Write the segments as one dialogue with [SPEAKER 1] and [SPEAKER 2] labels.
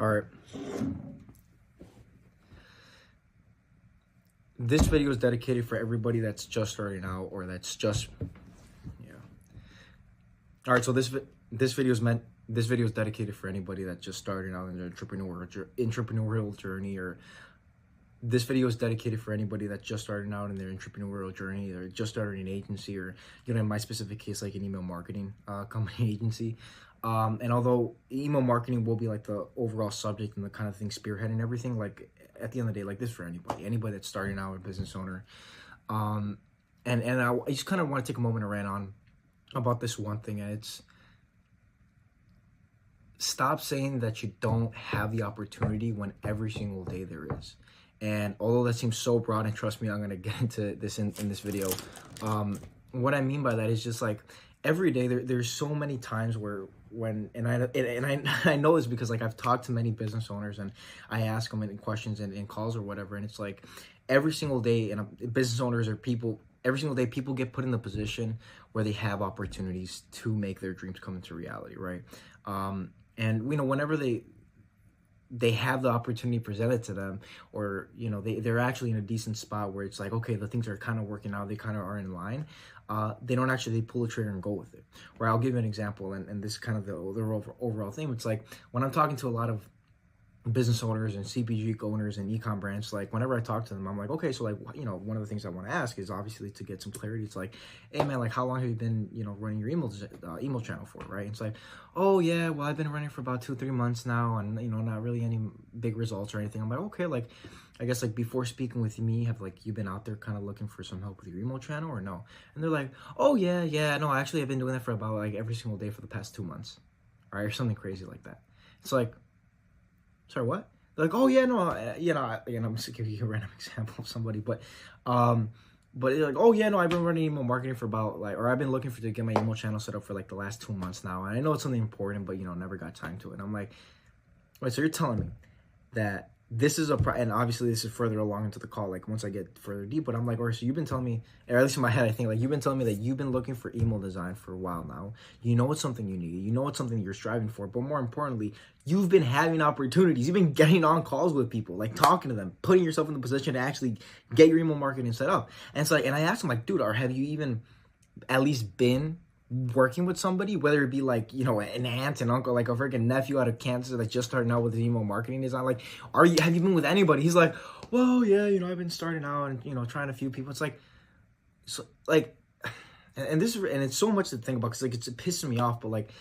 [SPEAKER 1] All right. This video is dedicated for everybody that's just starting out or that's just, yeah. All right. So this video is dedicated for anybody that's just starting out in their entrepreneurial journey, or this video is dedicated for anybody that's just starting out in their entrepreneurial journey, or just starting an agency, or, you know, in my specific case, like an email marketing company agency. And although email marketing will be like the overall subject and the kind of thing spearheading everything, like at the end of the day, like this for anybody that's starting out, a business owner. And I just kind of want to take a moment to rant on about this one thing, and it's stop saying that you don't have the opportunity when every single day there is. And although that seems so broad, and trust me, I'm going to get into this in this video. What I mean by that is just like every day there's so many times where I know this because like I've talked to many business owners and I ask them in questions and in calls or whatever, and it's like every single day, and business owners or people, every single day people get put in the position where they have opportunities to make their dreams come into reality, right? And you know, whenever they have the opportunity presented to them, or, you know, they're actually in a decent spot where it's like, okay, the things are kind of working out, they kind of are in line, they pull the trigger and go with it. Where I'll give you an example, and this is kind of the overall thing. It's like when I'm talking to a lot of business owners and CPG owners and ecom brands, like whenever I talk to them, I'm like, okay, so like, you know, one of the things I want to ask is obviously to get some clarity. It's like, hey man, like how long have you been, you know, running your email channel for, right? And it's like, oh yeah, well I've been running for about 2-3 months now, and, you know, not really any big results or anything. I'm like, okay, like I guess like before speaking with me, have like you been out there kind of looking for some help with your email channel or no? And they're like, oh yeah, no, actually I've been doing that for about like every single day for the past 2 months, right? Or something crazy like that. It's like, sorry, what? They're like, oh yeah, no, you know, I'm just giving you a random example of somebody, but they're like, oh yeah, no, I've been running email marketing for about like, or I've been looking to get my email channel set up for like the last 2 months now, and I know it's something important, but, you know, never got time to it. And I'm like, wait, so you're telling me that this is and obviously this is further along into the call, like once I get further deep, but I'm like, or so you've been telling me, or at least in my head, I think like you've been telling me that you've been looking for email design for a while now. You know it's something you need. You know it's something you're striving for. But more importantly, you've been having opportunities. You've been getting on calls with people, like talking to them, putting yourself in the position to actually get your email marketing set up. And it's like, and I asked him like, dude, or have you even at least been working with somebody, whether it be like, you know, an aunt, an uncle, like a freaking nephew out of Kansas that's just starting out with email marketing design? Like, have you been with anybody? He's like, well, yeah, you know, I've been starting out and, you know, trying a few people. It's like, so like, and it's so much to think about, because like it's pissing me off, but like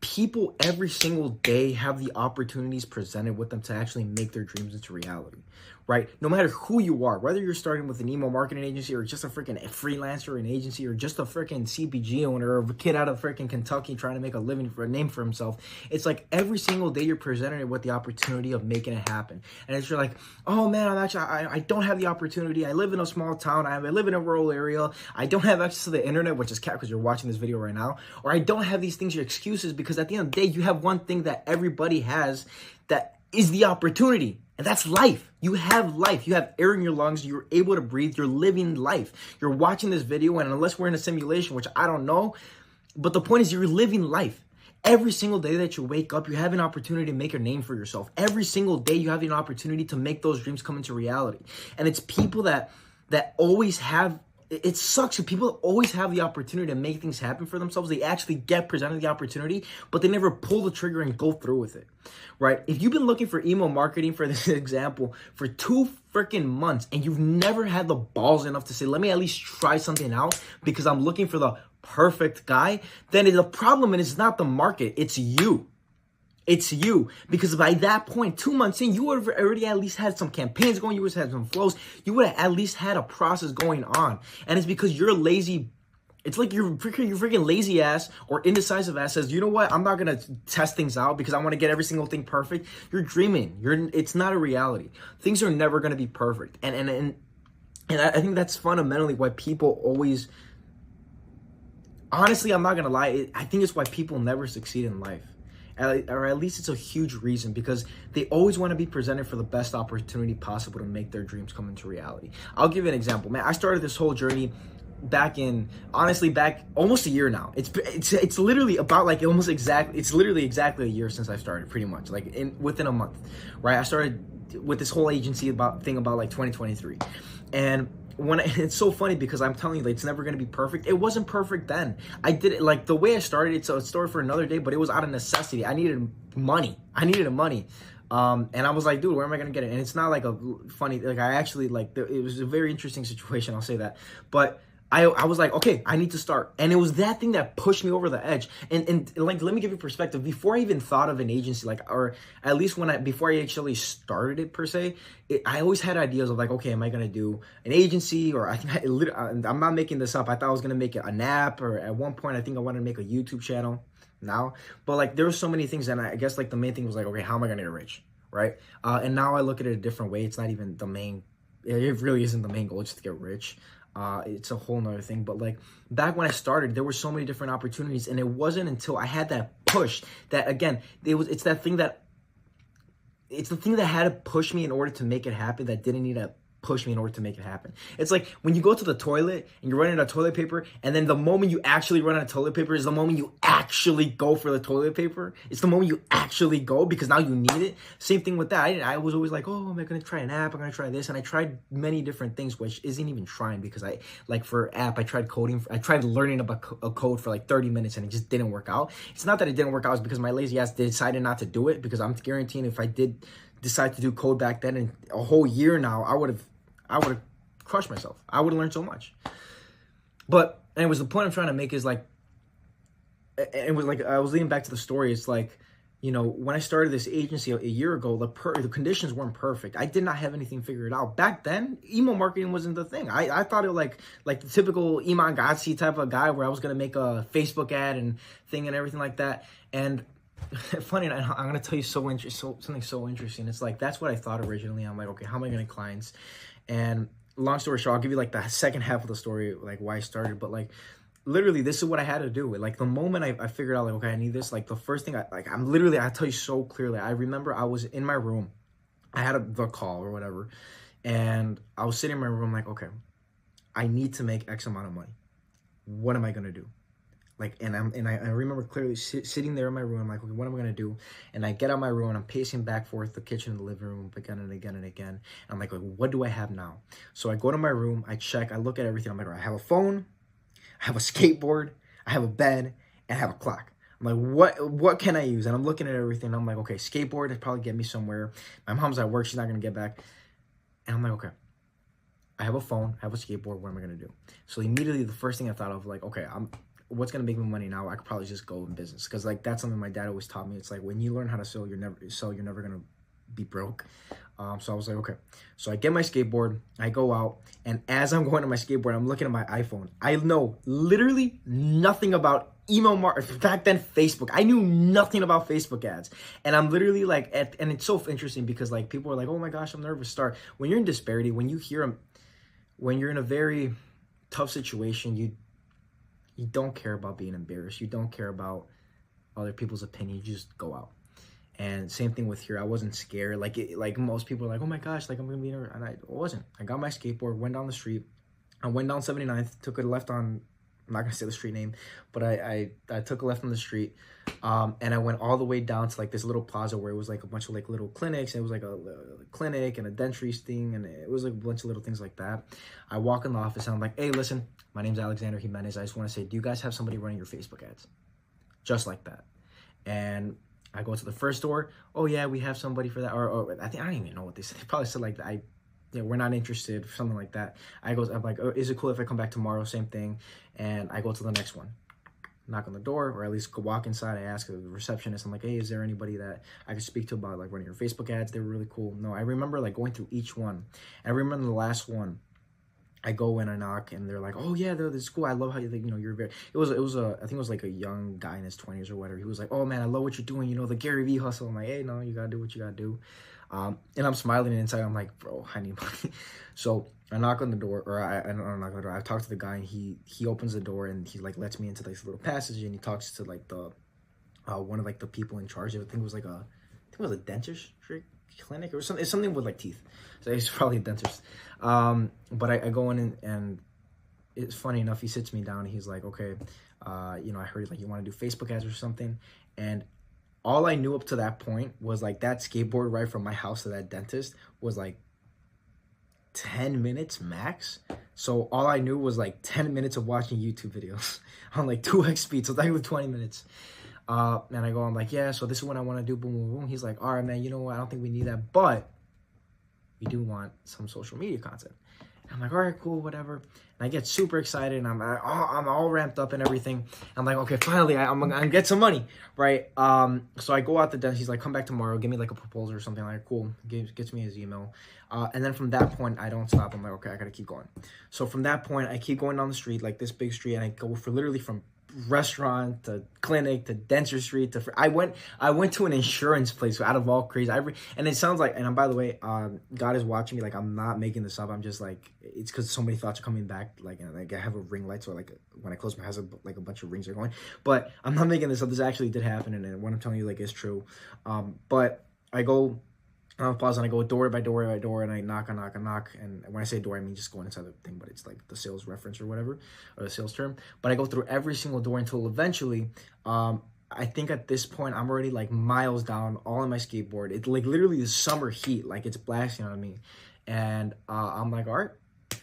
[SPEAKER 1] people every single day have the opportunities presented with them to actually make their dreams into reality, right? No matter who you are, whether you're starting with an email marketing agency, or just a freaking freelancer, an agency, or just a freaking CPG owner, or a kid out of freaking Kentucky trying to make a living for a name for himself. It's like every single day you're presented with the opportunity of making it happen. And it's you're like, oh man, I don't have the opportunity. I live in a small town. I live in a rural area. I don't have access to the internet, which is cat because you're watching this video right now. Or I don't have these things, your excuses, because at the end of the day, you have one thing that everybody has, that is the opportunity. And that's life. You have life. You have air in your lungs. You're able to breathe. You're living life. You're watching this video, and unless we're in a simulation, which I don't know, but the point is you're living life. Every single day that you wake up, you have an opportunity to make a name for yourself. Every single day you have an opportunity to make those dreams come into reality. And it's people that always have, it sucks that people always have the opportunity to make things happen for themselves. They actually get presented the opportunity, but they never pull the trigger and go through with it, right? If you've been looking for email marketing, for this example, for 2 freaking months, and you've never had the balls enough to say, let me at least try something out because I'm looking for the perfect guy, then the problem is not the market, it's you. It's you. Because by that point, 2 months in, you would have already at least had some campaigns going. You would have had some flows. You would have at least had a process going on. And it's because you're lazy. It's like your freaking lazy ass or indecisive ass says, you know what? I'm not going to test things out because I want to get every single thing perfect. You're dreaming. It's not a reality. Things are never going to be perfect. And I think that's fundamentally why people always, honestly, I'm not going to lie. I think it's why people never succeed in life. Or at least it's a huge reason, because they always want to be presented for the best opportunity possible to make their dreams come into reality. I'll give you an example, man. I started this whole journey back in, honestly, back almost a year now. It's literally about like almost exactly, it's literally exactly a year since I started, pretty much, like within a month, right? I started with this whole agency about like 2023. And it's so funny because I'm telling you, like, it's never going to be perfect. It wasn't perfect then. I did it like the way I started. It's a story for another day, but it was out of necessity. I needed money. And I was like, dude, where am I gonna get it? And it's not like a funny, like, I actually, like, it was a very interesting situation, I'll say that. But I was like, okay, I need to start. And it was that thing that pushed me over the edge. And like, let me give you perspective. Before I even thought of an agency, like, or at least before I actually started it per se, I always had ideas of like, okay, am I going to do an agency? Or I'm not making this up. I thought I was going to make an app, or at one point, I think I wanted to make a YouTube channel now. But like, there were so many things. And I guess like the main thing was like, okay, how am I going to get rich? Right. And now I look at it a different way. It's not even the main, it really isn't the main goal, just to get rich. It's a whole nother thing. But like, back when I started, there were so many different opportunities, and it wasn't until I had that push that, again, it's the thing that had to push me in order to make it happen, that didn't need to push me in order to make it happen. It's like when you go to the toilet and you're running out of toilet paper, and then the moment you actually run out of toilet paper is the moment you actually go for the toilet paper. It's the moment you actually go because now you need it. Same thing with that. I was always like, oh, am I going to try an app? I'm going to try this. And I tried many different things, which isn't even trying, because for app, I tried coding. I tried learning about a code for like 30 minutes and it just didn't work out. It's not that it didn't work out. It's because my lazy ass decided not to do it, because I'm guaranteeing if I did decide to do code back then, in a whole year now, I would have crushed myself. I would have learned so much. But anyways, the point I'm trying to make is like, it was like, I was leading back to the story. It's like, you know, when I started this agency a year ago, the conditions weren't perfect. I did not have anything figured out. Back then, email marketing wasn't the thing. I thought it like the typical Iman Gadzhi type of guy, where I was going to make a Facebook ad and thing and everything like that. And funny, I'm going to tell you something so interesting. It's like, that's what I thought originally. I'm like, okay, how am I going to get clients? And long story short, I'll give you like the second half of the story, like why I started. But like, literally, this is what I had to do. Like, the moment I figured out, like, okay, I need this, like, the first thing I tell you so clearly, I remember I was in my room. I had the call or whatever, and I was sitting in my room like, okay, I need to make X amount of money. What am I going to do? Like, and I remember clearly sitting there in my room. I'm like, okay, what am I going to do? And I get out of my room and I'm pacing back and forth, the kitchen and the living room, again and again and again. And I'm like, what do I have now? So I go to my room, I check, I look at everything. I'm like, all right, I have a phone, I have a skateboard, I have a bed, and I have a clock. I'm like, what can I use? And I'm looking at everything. And I'm like, okay, skateboard would probably get me somewhere. My mom's at work, she's not going to get back. And I'm like, okay, I have a phone, I have a skateboard, what am I going to do? So immediately the first thing I thought of, like, okay, what's going to make me money now? I could probably just go in business. Because like, that's something my dad always taught me. It's like, when you learn how to sell, you're never going to be broke. So I was like, okay. So I get my skateboard, I go out, and as I'm going to my skateboard, I'm looking at my iPhone. I know literally nothing about email marketing. Back then, Facebook. I knew nothing about Facebook ads. And I'm literally like, and it's so interesting because like, people are like, oh my gosh, I'm nervous to start. When you're in disparity, when you're in a very tough situation, you don't care about being embarrassed. You don't care about other people's opinion. You just go out. And same thing with here. I wasn't scared. Like most people are like, oh my gosh, like I'm going to be nervous. And I wasn't. I got my skateboard, went down the street. I went down 79th, took a left on, I'm not going to say the street name, but I took a left on the street. And I went all the way down to like this little plaza where it was like a bunch of like little clinics. And it was like a clinic and a dentistry thing. And it was like a bunch of little things like that. I walk in the office and I'm like, hey, listen, my name's Alexander Jimenez. I just want to say, do you guys have somebody running your Facebook ads? Just like that. And I go to the first door. Oh yeah, we have somebody for that. Or I don't even know what they said. They probably said like, we're not interested, something like that. I'm like, oh, is it cool if I come back tomorrow? Same thing. And I go to the next one, knock on the door, or at least go walk inside. I ask the receptionist, I'm like, hey, is there anybody that I could speak to about like running your Facebook ads? They were really cool. No, I remember like going through each one. I remember the last one, I go in, I knock, and they're like, oh yeah, this is cool. I love how you're very, I think it was like a young guy in his 20s or whatever. He was like, oh man, I love what you're doing. You know, the Gary Vee hustle. I'm like, hey, no, you gotta do what you gotta do. And I'm smiling, and inside I'm like, bro, I need money. So I knock on the door, or I don't knock on the door. I talk to the guy, and he opens the door, and he like lets me into this little passage, and he talks to like the one of like the people in charge of it. I think it was a dentistry clinic or something. It's something with like teeth. So it's probably a dentist. But I go in and it's funny enough, he sits me down and he's like, okay, you know, I heard like you want to do Facebook ads or something. And all I knew up to that point was like that skateboard ride from my house to that dentist was like 10 minutes max. So all I knew was like 10 minutes of watching YouTube videos on like 2x speed. So that was 20 minutes. And I go, I'm like, yeah, so this is what I want to do. Boom, boom, boom. He's like, all right, man, you know what? I don't think we need that, but we do want some social media content. I'm like, all right, cool, whatever. And I get super excited, and I'm all ramped up and everything. I'm like, okay, finally, I'm gonna get some money, right? So I go out the dentist. He's like, come back tomorrow, give me like a proposal or something. Like, cool. Gets me his email. And then from that point, I don't stop. I'm like, okay, I gotta keep going. So from that point, I keep going down the street, like this big street, and I go for literally from restaurant to clinic to dentistry to I went to an insurance place. So out of all crazy, and it sounds like, and by the way, God is watching me. Like, I'm not making this up. I'm just like, it's because so many thoughts are coming back. Like I have a ring light, so like when I close my eyes, like a bunch of rings are going. But I'm not making this up. This actually did happen, and what I'm telling you like is true. But I go. I pause and I go door by door by door, and I knock. And when I say door, I mean just going inside the thing, but it's like the sales reference or whatever, or the sales term. But I go through every single door until eventually, I think at this point, I'm already like miles down, all on my skateboard. It's like literally the summer heat, like it's blasting on me. And I'm like, all right,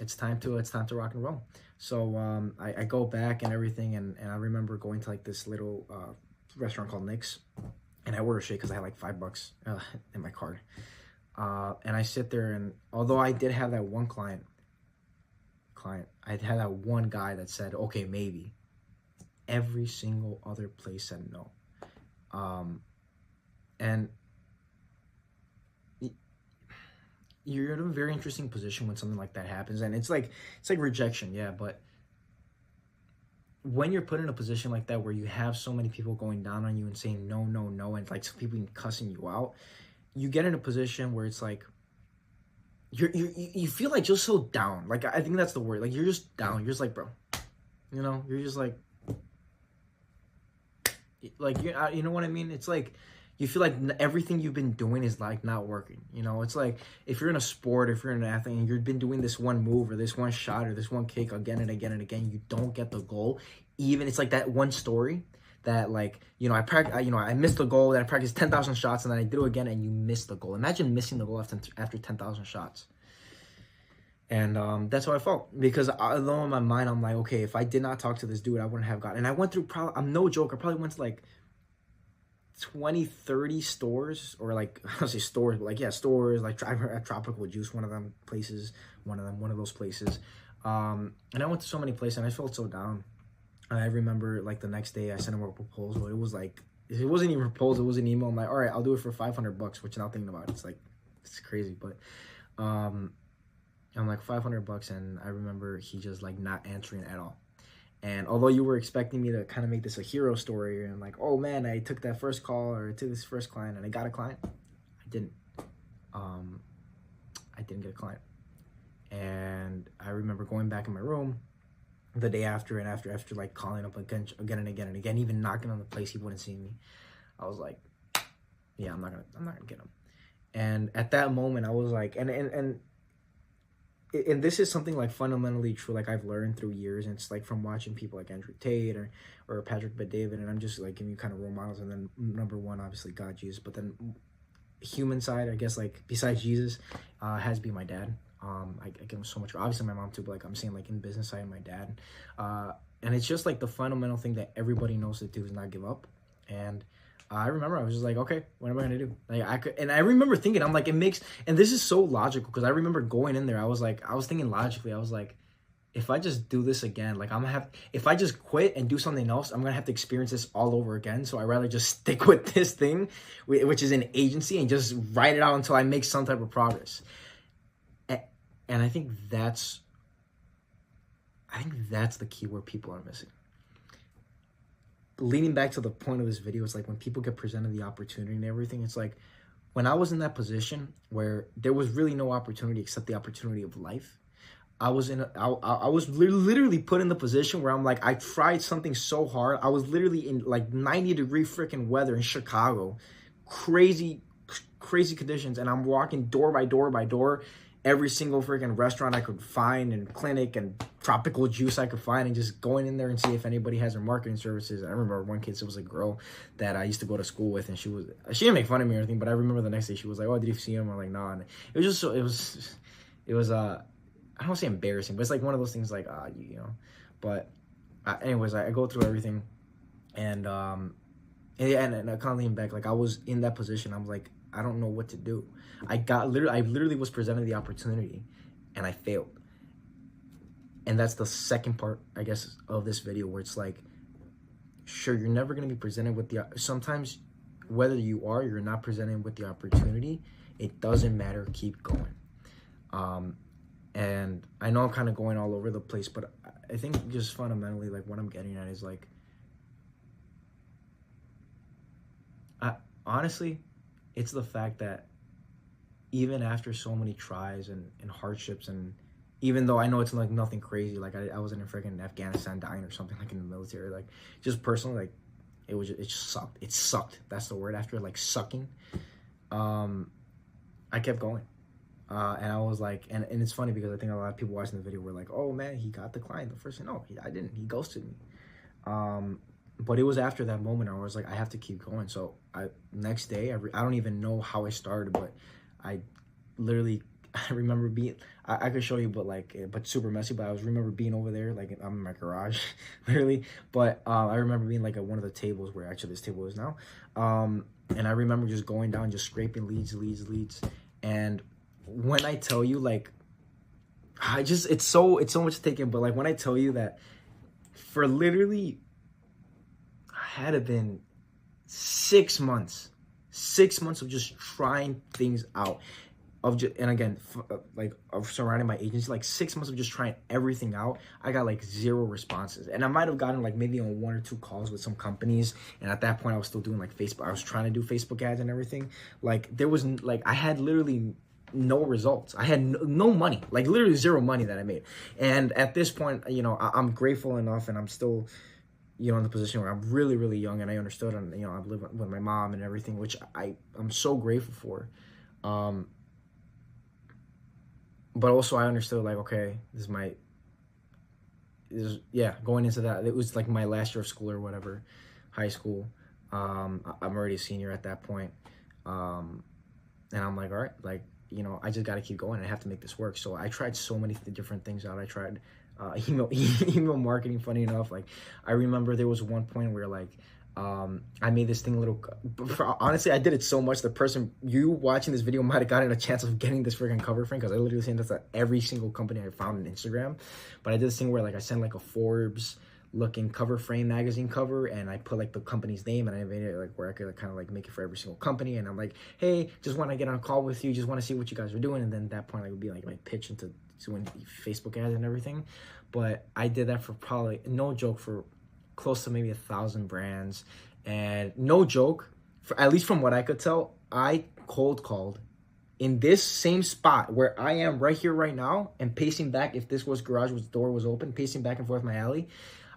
[SPEAKER 1] it's time to rock and roll. So I go back and everything, and I remember going to like this little restaurant called Nick's. And I order a shake because I had like $5 in my card. And I sit there, and although I did have that one client, I had that one guy that said, okay, maybe. Every single other place said no. And you're in a very interesting position when something like that happens. And it's like rejection, yeah, but when you're put in a position like that where you have so many people going down on you and saying no, and like some people cussing you out, you get in a position where it's like you feel like just so down. Like, I think that's the word. Like, you're just down. You're just like, bro, you know, you're just like you know what I mean? It's like you feel like everything you've been doing is like not working. You know, it's like if you're in a sport, if you're in an athlete, and you've been doing this one move or this one shot or this one kick again and again and again, you don't get the goal. Even it's like that one story that, like, you know, I missed the goal, then I practiced 10,000 shots, and then I did it again, and you missed the goal. Imagine missing the goal after 10,000 shots. And that's how I felt, because although in my mind I'm like, okay, if I did not talk to this dude, I wouldn't have gotten. And I went through I'm no joke, I probably went to like 20, 30 stores, or like, I don't say stores, but like, yeah, stores, like Tropical Juice, one of those places. And I went to so many places, and I felt so down. I remember like the next day I sent him a proposal. It wasn't even a proposal, it was an email. I'm like, all right, I'll do it for $500, which now thinking about it, it's like, it's crazy. But I'm like $500, and I remember he just like not answering at all. And although you were expecting me to kind of make this a hero story and like, oh man, I took that first call, or I took this first client and I got a client, I didn't. I didn't get a client. And I remember going back in my room the day after, and after like calling up again and again, even knocking on the place, he wouldn't see me. I was like, yeah, I'm not gonna get him. And at that moment, I was like, and this is something like fundamentally true, like I've learned through years, and it's like from watching people like Andrew Tate or Patrick Bet-David, and I'm just like giving you kind of role models. And then number one, obviously God, Jesus, but then human side, I guess, like besides Jesus, has to be my dad. I give him so much, obviously my mom too, but like I'm saying, like in business side, my dad. And it's just like the fundamental thing that everybody knows to do is not give up. And I remember I was just like, okay, what am I gonna do? Like I remember thinking, I'm like, it makes, and this is so logical, because I remember going in there, I was thinking logically, I was like, if I just do this again, like if I just quit and do something else, I'm gonna have to experience this all over again. So I'd rather just stick with this thing, which is an agency, and just ride it out until I make some type of progress. And I think that's the key where people are missing. Leading back to the point of this video, it's like when people get presented the opportunity and everything, it's like when I was in that position where there was really no opportunity except the opportunity of life, I was literally put in the position where I'm like, I tried something so hard. I was literally in like 90-degree freaking weather in Chicago, crazy conditions, and I'm walking door by door by door, every single freaking restaurant I could find, and clinic and tropical juice I could find and just going in there and see if anybody has their marketing services. I remember one kid, so it was a girl that I used to go to school with, and she didn't make fun of me or anything, but I remember the next day she was like, "Oh, did you see him?" I'm like, "Nah." And it was just so it was I don't want to say embarrassing, but it's like one of those things like you know. But anyways, I go through everything, and and I can't lean back. Like, I was in that position. I'm like, I don't know what to do. I literally was presented the opportunity, and I failed. And that's the second part, I guess, of this video, where it's like, sure, you're never going to be presented with sometimes, whether you are, you're not presented with the opportunity, it doesn't matter, keep going. And I know I'm kind of going all over the place, but I think just fundamentally, like, what I'm getting at is, like, honestly, it's the fact that even after so many tries and hardships, and even though I know it's like nothing crazy, like I wasn't in freaking Afghanistan dying or something like in the military, like just personally, like it just sucked. It sucked. That's the word, after like sucking. I kept going. And I was like, and it's funny because I think a lot of people watching the video were like, "Oh man, he got the client." The first thing, no, I didn't. He ghosted me. But it was after that moment I was like, I have to keep going. So next day, I don't even know how I started, but I remember being, I could show you, but super messy. But I remember being over there, like I'm in my garage, literally. But I remember being like at one of the tables where actually this table is now. And I remember just going down, just scraping leads. And when I tell you, like, it's so much to take in. But like when I tell you that for literally, had it been 6 months of just trying things out, and again, of surrounding my agency, like 6 months of just trying everything out, I got like 0 responses. And I might have gotten like maybe on 1 or 2 calls with some companies, and at that point I was still doing like Facebook. I was trying to do Facebook ads and everything. Like there was like, I had literally no results. I had no money, like literally 0 money that I made. And at this point, you know, I'm grateful enough, and I'm still, you know, in the position where I'm really, really young, and I understood, and, you know, I've lived with my mom and everything, which I'm so grateful for. But also I understood, like, okay, going into that, it was like my last year of school or whatever, high school. I'm already a senior at that point. And I'm like, all right, like, you know, I just got to keep going. I have to make this work. So I tried so many different things out. I tried email marketing. Funny enough, like I remember there was one point where like I made this thing honestly, I did it so much, the person you watching this video might have gotten a chance of getting this freaking cover frame, because I literally sent this to every single company I found on Instagram. But I did this thing where like I sent like a Forbes looking cover frame magazine cover, and I put like the company's name, and I made it like where I could like, kind of like make it for every single company. And I'm like, hey, just want to get on a call with you, just want to see what you guys are doing. And then at that point I would be like my pitch into doing Facebook ads and everything. But I did that for probably, no joke, for close to maybe 1,000 brands. And no joke, at least from what I could tell, I cold called in this same spot where I am right here right now, and pacing back, if this was garage, door was open, pacing back and forth my alley,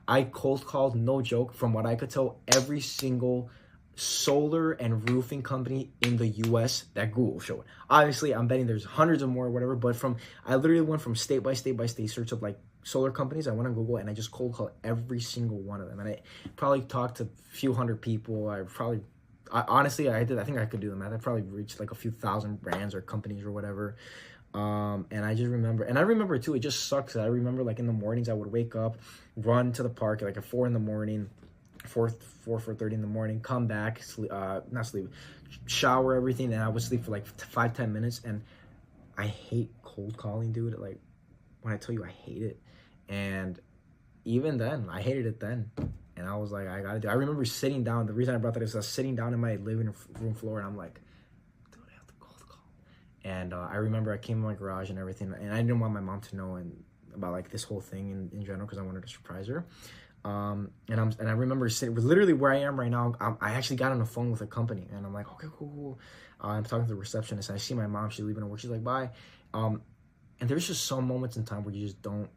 [SPEAKER 1] I cold called, no joke, from what I could tell, every single solar and roofing company in the US that Google showed. Obviously, I'm betting there's hundreds of more or whatever, but I literally went from state by state search of like solar companies. I went on Google and I just cold called every single one of them. And I probably talked to a few hundred people. Honestly, I think I could do the math. I probably reached like a few thousand brands or companies or whatever. And I just remember, too, it just sucks. I remember like in the mornings, I would wake up, run to the park at like at 4 in the morning, 4:30 in the morning, come back, shower, everything, and I would sleep for like 5-10 minutes. And I hate cold calling, dude. Like when I tell you I hate it, and even then I hated it then, and I was like, I gotta do it. I remember sitting down. The reason I brought that is I was sitting down in my living room floor, and I'm like, dude, I have to cold call. And I remember I came in my garage and everything, and I didn't want my mom to know and about like this whole thing in general, because I wanted to surprise her. And I remember sitting literally where I am right now. I actually got on the phone with a company, and I'm like, okay, cool. I'm talking to the receptionist, and I see my mom. She's leaving her work. She's like, bye. And there's just some moments in time where you just don't.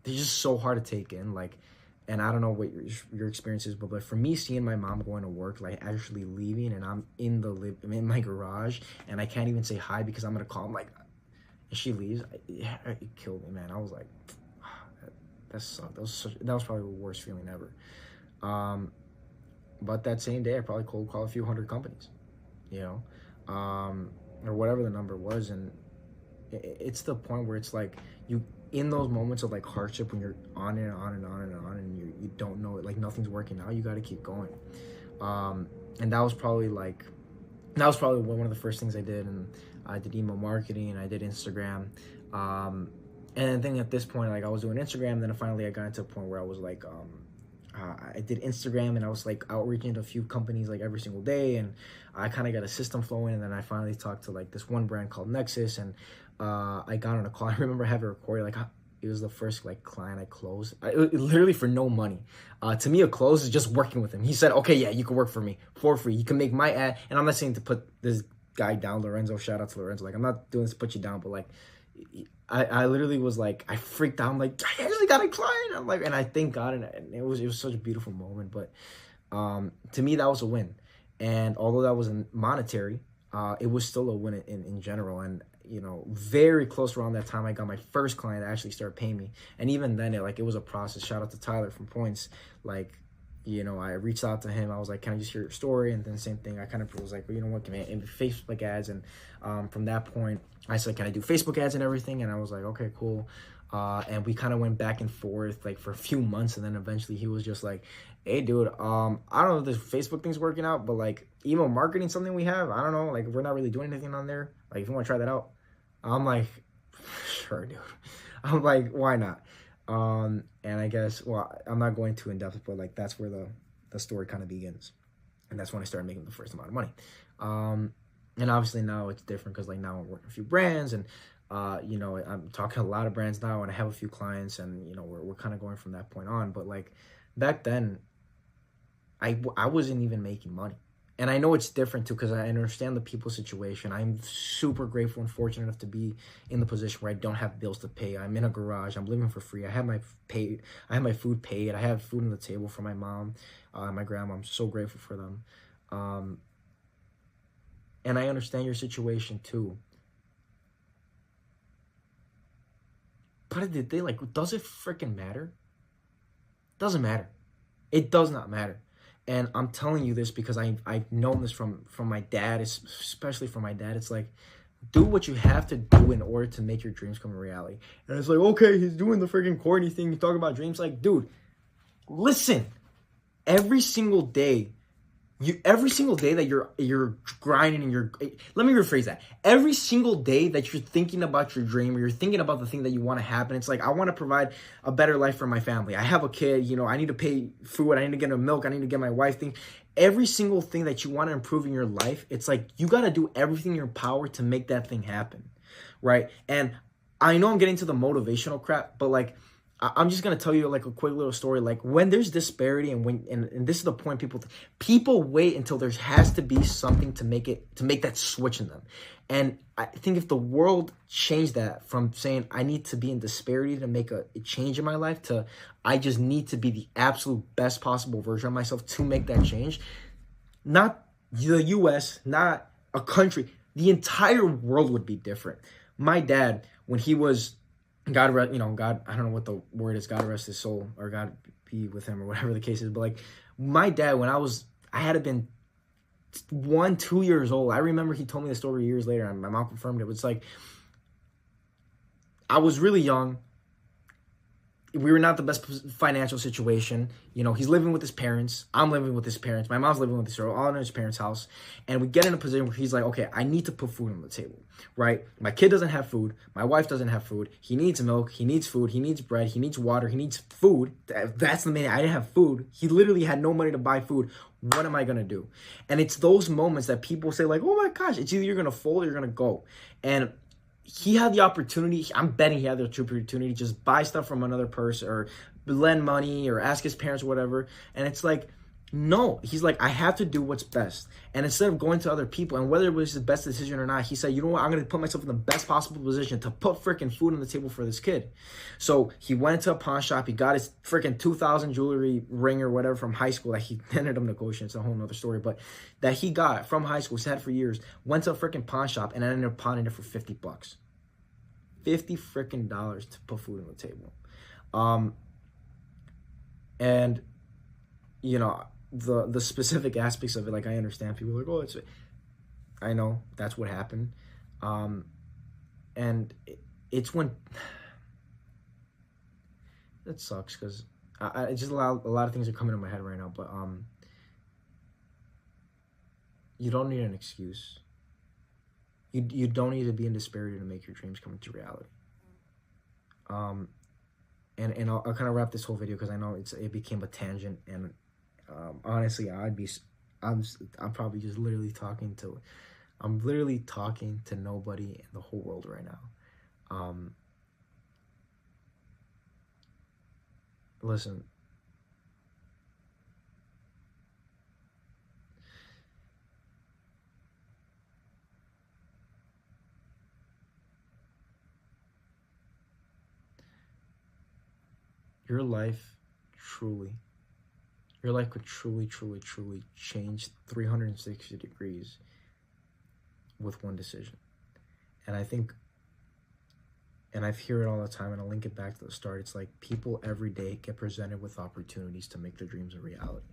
[SPEAKER 1] They're just so hard to take in. Like, and I don't know what your experience is, but for me, seeing my mom going to work, like actually leaving, and I'm I'm in my garage, and I can't even say hi because I'm gonna call. I'm like, and she leaves. It killed me, man. I was like, that sucked. That was probably the worst feeling ever. But that same day, I probably cold called a few hundred companies, you know, or whatever the number was. And it's the point where it's like you, in those moments of like hardship, when you're on and on and on and on, and you don't know it, like nothing's working out, you got to keep going. And that was probably one of the first things I did. And I did email marketing, and I did Instagram. And I think at this point, like I was doing Instagram, then finally I got into a point where I was like, I did Instagram, and I was like outreaching to a few companies like every single day, and I kind of got a system flowing. And then I finally talked to like this one brand called Nexus, and I got on a call. I remember having a recording, like it was the first like client I closed, literally for no money. To me, a close is just working with him. He said, okay, yeah, you can work for me for free. You can make my ad. And I'm not saying to put this guy down, Lorenzo, shout out to Lorenzo. Like, I'm not doing this to put you down, but like, I literally was like, I freaked out. I'm like, I actually got a client. I'm like, and I thank God, and it was such a beautiful moment. But to me, that was a win. And although that wasn't monetary, it was still a win in general. And you know, very close around that time, I got my first client that actually started paying me. And even then, it was a process. Shout out to Tyler from Points. Like, you know, I reached out to him. I was like, can I just hear your story? And then the same thing, I kind of was like, well, you know what, can I do Facebook ads? And from that point, I said, can I do Facebook ads and everything? And I was like, okay, cool. And we kind of went back and forth like for a few months. And then eventually he was just like, hey, dude, I don't know if this Facebook thing's working out, but like email marketing, something we have, I don't know. Like, we're not really doing anything on there. Like, if you want to try that out. I'm like, sure, dude. I'm like, why not? And I guess, well, I'm not going too in depth, but like that's where the story kind of begins, and that's when I started making the first amount of money. And obviously now it's different because like now I'm working with a few brands, and you know, I'm talking to a lot of brands now, and I have a few clients, and you know, we're kind of going from that point on. But like back then, I wasn't even making money. And I know it's different too, because I understand the people's situation. I'm super grateful and fortunate enough to be in the position where I don't have bills to pay. I'm in a garage. I'm living for free. I have my food paid. I have food on the table for my mom, my grandma. I'm so grateful for them. And I understand your situation too. But at the day, like, does it freaking matter? Doesn't matter. It does not matter. And I'm telling you this because I've known this from my dad, especially from my dad. It's like, do what you have to do in order to make your dreams come a reality. And it's like, okay, he's doing the freaking corny thing. He's talking about dreams. Like, dude, listen. Every single day that you're grinding and let me rephrase that. Every single day that you're thinking about your dream, or you're thinking about the thing that you want to happen, it's like, I want to provide a better life for my family. I have a kid, you know, I need to pay food, I need to get a milk, I need to get my wife thing. Every single thing that you want to improve in your life, it's like, you got to do everything in your power to make that thing happen, right? And I know I'm getting to the motivational crap, but like, I'm just going to tell you like a quick little story. Like, when there's disparity, and this is the point, people wait until there has to be something to make that switch in them. And I think if the world changed that from saying I need to be in disparity to make a change in my life, to I just need to be the absolute best possible version of myself to make that change, not the US, not a country, the entire world would be different. My dad, when he was, God, I don't know what the word is, God rest his soul, or God be with him, or whatever the case is. But like, my dad, when I had to been 1-2 years old, I remember he told me the story years later, and my mom confirmed it. It was like, I was really young. We were not the best financial situation. You know, he's living with his parents. I'm living with his parents. My mom's living with his girl, all in his parents' house. And we get in a position where he's like, okay, I need to put food on the table, right? My kid doesn't have food. My wife doesn't have food. He needs milk. He needs food. He needs bread. He needs water. He needs food. That's the main. I didn't have food. He literally had no money to buy food. What am I going to do? And it's those moments that people say like, oh my gosh, it's either you're going to fold or you're going to go. And he had the opportunity, I'm betting he had the opportunity to just buy stuff from another person, or lend money, or ask his parents or whatever. And it's like, no, he's like, I have to do what's best. And instead of going to other people, and whether it was the best decision or not, he said, you know what, I'm going to put myself in the best possible position to put freaking food on the table for this kid. So he went to a pawn shop. He got his freaking 2,000 jewelry ring or whatever from high school that he ended up negotiating. It's a whole nother story, but that he got from high school, he's had for years, went to a freaking pawn shop and ended up pawning it for $50. $50 freaking dollars to put food on the table. And you know, the specific aspects of it, like I understand people are like, oh, I know that's what happened. And it's when that sucks, because I just a lot of things are coming in my head right now. But you don't need an excuse. You don't need to be in despair to make your dreams come into reality. And I'll kind of wrap this whole video, because I know it became a tangent, and honestly, I'm probably just literally talking to nobody in the whole world right now. Listen, your life could truly change 360 degrees with one decision. And I think, and I hear it all the time, and I'll link it back to the start. It's like people every day get presented with opportunities to make their dreams a reality.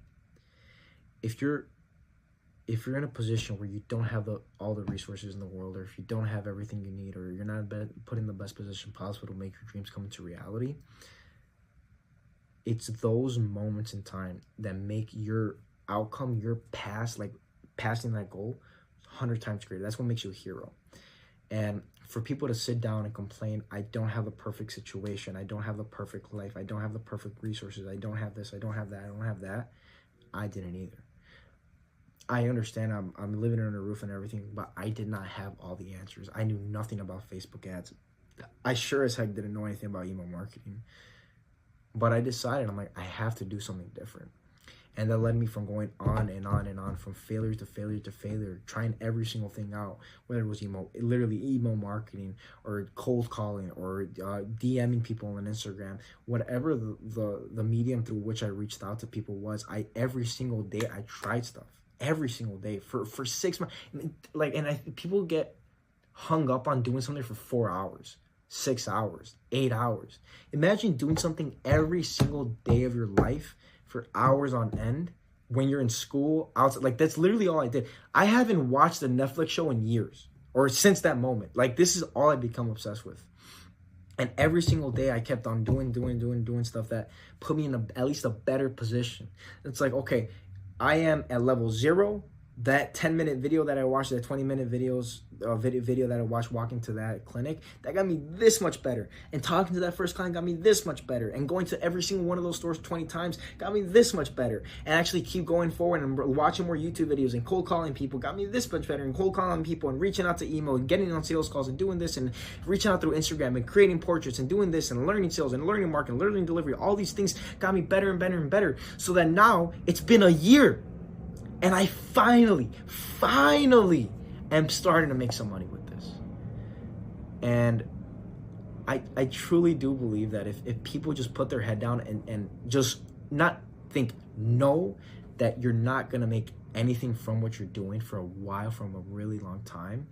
[SPEAKER 1] If you're in a position where you don't have all the resources in the world, or if you don't have everything you need, or you're not put in the best position possible to make your dreams come into reality, it's those moments in time that make your outcome, your past, like passing that goal, 100 times greater. That's what makes you a hero. And for people to sit down and complain, I don't have the perfect situation, I don't have the perfect life, I don't have the perfect resources, I don't have this, I don't have that, I don't have that, I didn't either. I understand I'm living under a roof and everything, but I did not have all the answers. I knew nothing about Facebook ads. I sure as heck didn't know anything about email marketing. But I decided, I'm like, I have to do something different. And that led me from going on and on and on, from failure to failure to failure, trying every single thing out, whether it was literally email marketing, or cold calling, or DMing people on Instagram, whatever the medium through which I reached out to people was. Every single day I tried stuff, every single day for 6 months. People get hung up on doing something for 4 hours, 6 hours, 8 hours. Imagine doing something every single day of your life for hours on end when you're in school, outside. Like, that's literally all I did. I haven't watched a Netflix show in years, or since that moment. Like, this is all I've become obsessed with. And every single day I kept on doing stuff that put me in at least a better position. It's like, okay, I am at level 0. That 10-minute video that I watched, that 20-minute video that I watched walking to that clinic, that got me this much better. And talking to that first client got me this much better. And going to every single one of those stores 20 times got me this much better. And actually keep going forward and watching more YouTube videos and cold calling people got me this much better. And cold calling people and reaching out to email and getting on sales calls and doing this and reaching out through Instagram and creating portraits and doing this and learning sales and learning marketing, learning delivery. All these things got me better and better and better. So that now it's been a year. And I finally am starting to make some money with this. And I truly do believe that if people just put their head down and just not think, know that you're not going to make anything from what you're doing for a while, from a really long time,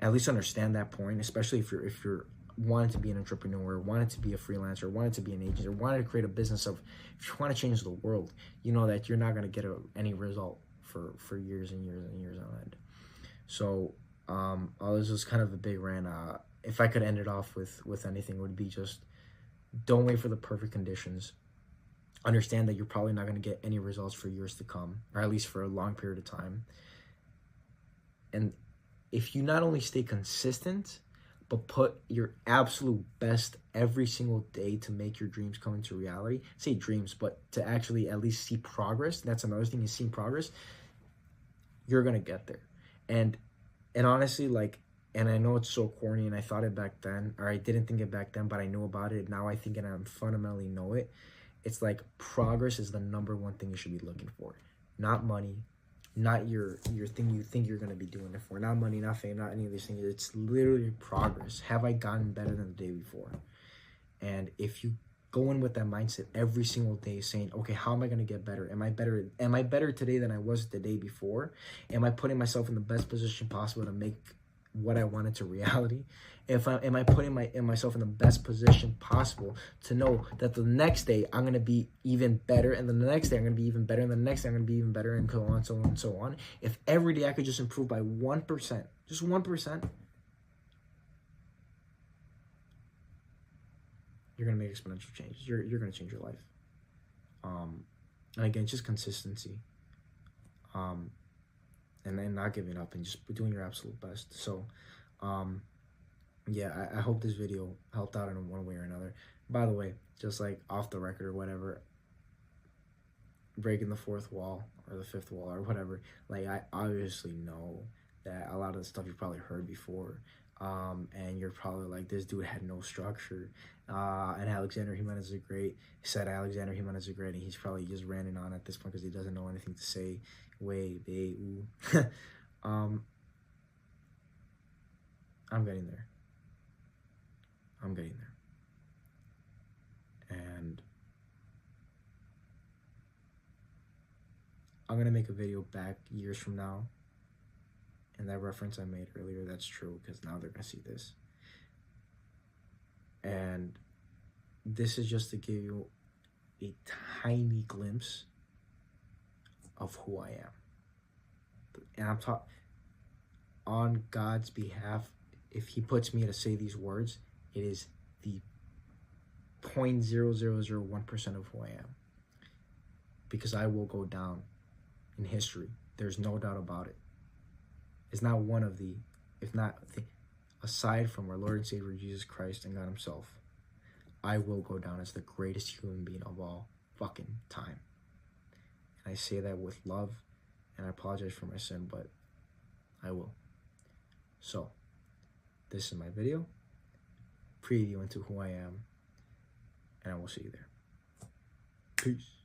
[SPEAKER 1] at least understand that point, especially if you're wanted to be an entrepreneur, wanted to be a freelancer, wanted to be an agent, or wanted to create a business if you want to change the world, you know that you're not going to get any result for years and years and years on end. So this was kind of a big rant. If I could end it off with anything, it would be just, don't wait for the perfect conditions. Understand that you're probably not going to get any results for years to come, or at least for a long period of time. And if you not only stay consistent, but put your absolute best every single day to make your dreams come into reality. Say dreams, but to actually at least see progress. That's another thing, is seeing progress. You're going to get there. And honestly, like, and I know it's so corny, and I thought it back then, or I didn't think it back then, but I knew about it. Now I think, and I fundamentally know it. It's like, progress is the number one thing you should be looking for. Not money, not your thing you think you're going to be doing it for. Not money, not fame, not any of these things. It's literally progress. Have I gotten better than the day before? And if you go in with that mindset every single day, saying, okay, how am I going to get better? Am I better today than I was the day before? Am I putting myself in the best position possible to make what I want into reality? Am I putting myself in the best position possible to know that the next day I'm gonna be even better, and then the next day I'm gonna be even better, and the next day I'm gonna be even better, and so on, so on, and so on. If every day I could just improve by 1%, just 1%, you're gonna make exponential changes. You're gonna change your life. And again, just consistency. And then not giving up and just doing your absolute best. So, yeah, I hope this video helped out in one way or another. By the way, just like off the record or whatever, breaking the fourth wall or the fifth wall or whatever, like, I obviously know that a lot of the stuff you've probably heard before, and you're probably like, this dude had no structure, and Alexander Jimenez is great. He said Alexander Jimenez is great, and he's probably just ranting on at this point because he doesn't know anything to say. I'm getting there. I'm getting there. And I'm gonna make a video back years from now, and that reference I made earlier, that's true, because now they're gonna see this. And this is just to give you a tiny glimpse of who I am. And I'm talking on God's behalf. If he puts me to say these words, it is the 0.0001% of who I am, because I will go down in history. There's no doubt about it. It's not one of the, if not the, aside from our Lord and Savior Jesus Christ and God himself, I will go down as the greatest human being of all fucking time. And I say that with love, and I apologize for my sin, but I will. So, this is my video, preview into who I am, and I will see you there. Peace.